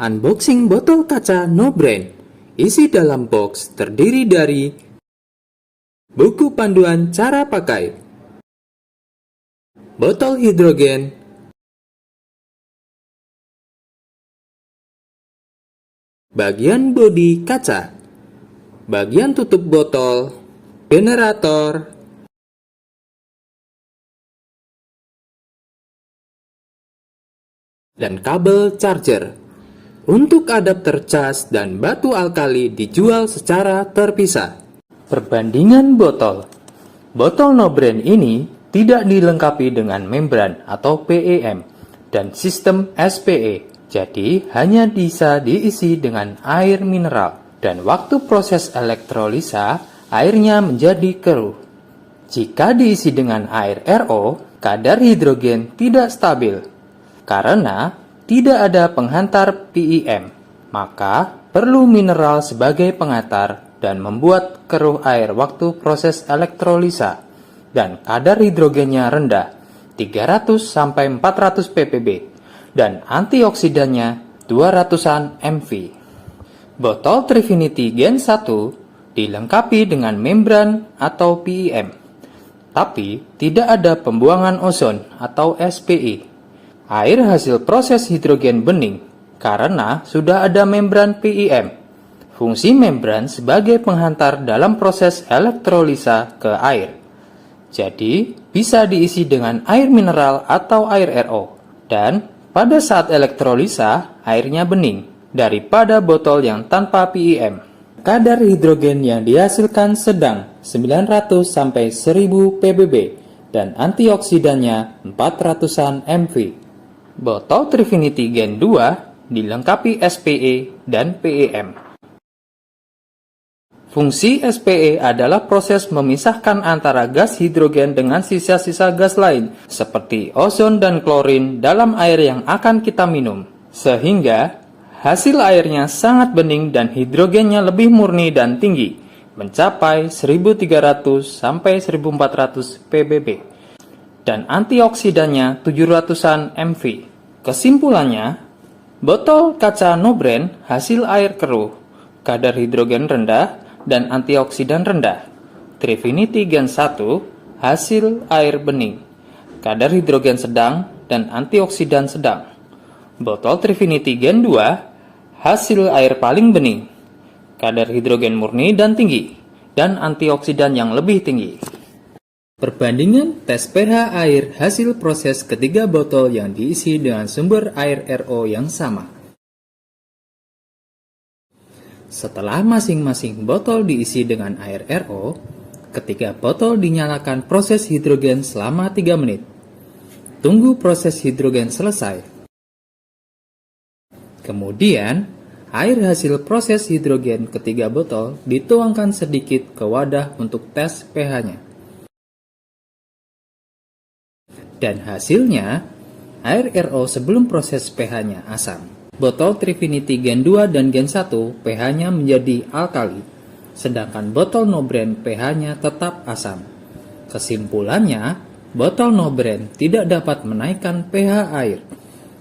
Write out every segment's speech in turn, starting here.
Unboxing botol kaca No Brand. Isi dalam box terdiri dari buku panduan cara pakai, botol hidrogen, bagian bodi kaca, bagian tutup botol, generator, dan kabel charger. Untuk adapter cas dan batu alkali dijual secara terpisah. Perbandingan botol. Botol No Brand ini tidak dilengkapi dengan membran atau PEM dan sistem SPE. Jadi hanya bisa diisi dengan air mineral dan waktu proses elektrolisa airnya menjadi keruh. Jika diisi dengan air RO, kadar hidrogen tidak stabil karena tidak ada penghantar PEM, maka perlu mineral sebagai penghantar dan membuat keruh air waktu proses elektrolisa, dan kadar hidrogennya rendah, 300-400 ppb, dan antioksidannya 200-an mV. Botol Trifinity Gen 1 dilengkapi dengan membran atau PEM, tapi tidak ada pembuangan ozon atau SPE. Air hasil proses hidrogen bening karena sudah ada membran PEM. Fungsi membran sebagai penghantar dalam proses elektrolisa ke air. Jadi, bisa diisi dengan air mineral atau air RO. Dan pada saat elektrolisa, airnya bening daripada botol yang tanpa PEM. Kadar hidrogen yang dihasilkan sedang 900-1000 ppb dan antioksidannya 400-an mV. Botol Trifinity Gen 2 dilengkapi SPE dan PEM. Fungsi SPE adalah proses memisahkan antara gas hidrogen dengan sisa-sisa gas lain, seperti ozon dan klorin dalam air yang akan kita minum, sehingga hasil airnya sangat bening dan hidrogennya lebih murni dan tinggi, mencapai 1300-1400 ppb, dan antioksidannya 700-an mV. Kesimpulannya, botol kaca No Brand hasil air keruh, kadar hidrogen rendah, dan antioksidan rendah. Trifinity Gen 1 hasil air bening, kadar hidrogen sedang, dan antioksidan sedang. Botol Trifinity Gen 2 hasil air paling bening, kadar hidrogen murni dan tinggi, dan antioksidan yang lebih tinggi. Perbandingan tes pH air hasil proses ketiga botol yang diisi dengan sumber air RO yang sama. Setelah masing-masing botol diisi dengan air RO, ketiga botol dinyalakan proses hidrogen selama 3 menit. Tunggu proses hidrogen selesai. Kemudian, air hasil proses hidrogen ketiga botol dituangkan sedikit ke wadah untuk tes pH-nya. Dan hasilnya, air RO sebelum proses pH-nya asam. Botol Trifinity Gen 2 dan Gen 1 pH-nya menjadi alkali, sedangkan botol No Brand pH-nya tetap asam. Kesimpulannya, botol No Brand tidak dapat menaikkan pH air.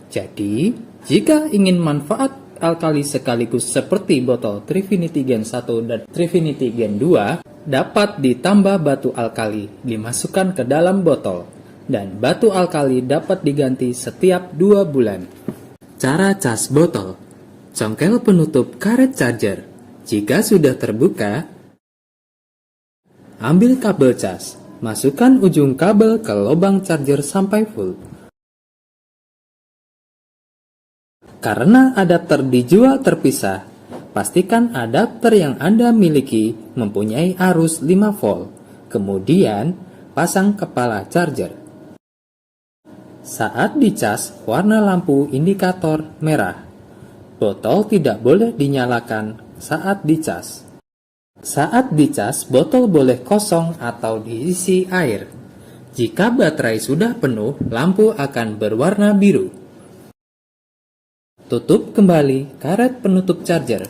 Jadi, jika ingin manfaat alkali sekaligus seperti botol Trifinity Gen 1 dan Trifinity Gen 2, dapat ditambah batu alkali dimasukkan ke dalam botol. Dan batu alkali dapat diganti setiap 2 bulan. Cara cas botol. Congkel penutup karet charger. Jika sudah terbuka, ambil kabel cas. Masukkan ujung kabel ke lubang charger sampai full. Karena adapter dijual terpisah, pastikan adapter yang Anda miliki mempunyai arus 5 volt. Kemudian, pasang kepala charger. Saat dicas, warna lampu indikator merah. Botol tidak boleh dinyalakan saat dicas. Saat dicas, botol boleh kosong atau diisi air. Jika baterai sudah penuh, lampu akan berwarna biru. Tutup kembali karet penutup charger.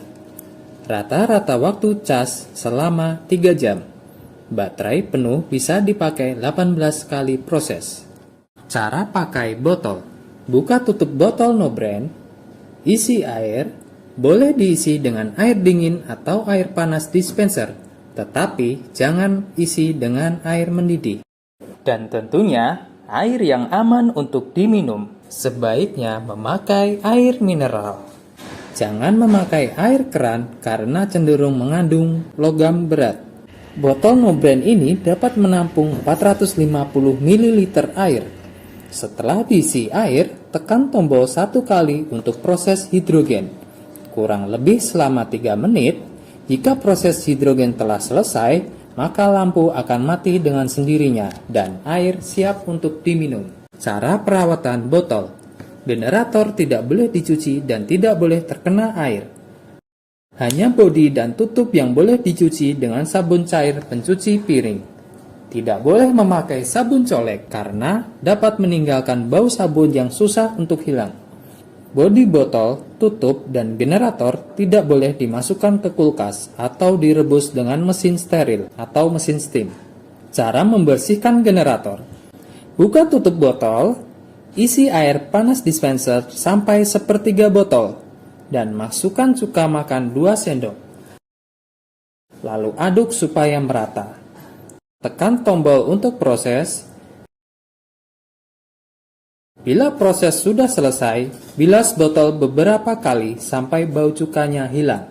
Rata-rata waktu cas selama 3 jam. Baterai penuh bisa dipakai 18 kali proses. Cara pakai botol. Buka tutup botol No Brand. Isi air, boleh diisi dengan air dingin atau air panas dispenser, tetapi jangan isi dengan air mendidih. Dan tentunya, air yang aman untuk diminum, sebaiknya memakai air mineral. Jangan memakai air keran karena cenderung mengandung logam berat. Botol no brand ini dapat menampung 450 ml air. Setelah diisi air, tekan tombol 1 kali untuk proses hidrogen. Kurang lebih selama 3 menit, jika proses hidrogen telah selesai, maka lampu akan mati dengan sendirinya dan air siap untuk diminum. Cara perawatan botol. Generator tidak boleh dicuci dan tidak boleh terkena air. Hanya bodi dan tutup yang boleh dicuci dengan sabun cair pencuci piring. Tidak boleh memakai sabun colek karena dapat meninggalkan bau sabun yang susah untuk hilang. Bodi botol, tutup, dan generator tidak boleh dimasukkan ke kulkas atau direbus dengan mesin steril atau mesin steam. Cara membersihkan generator. Buka tutup botol, isi air panas dispenser sampai sepertiga botol, dan masukkan cuka makan 2 sendok. Lalu aduk supaya merata. Tekan tombol untuk proses. Bila proses sudah selesai, bilas botol beberapa kali sampai bau cukanya hilang.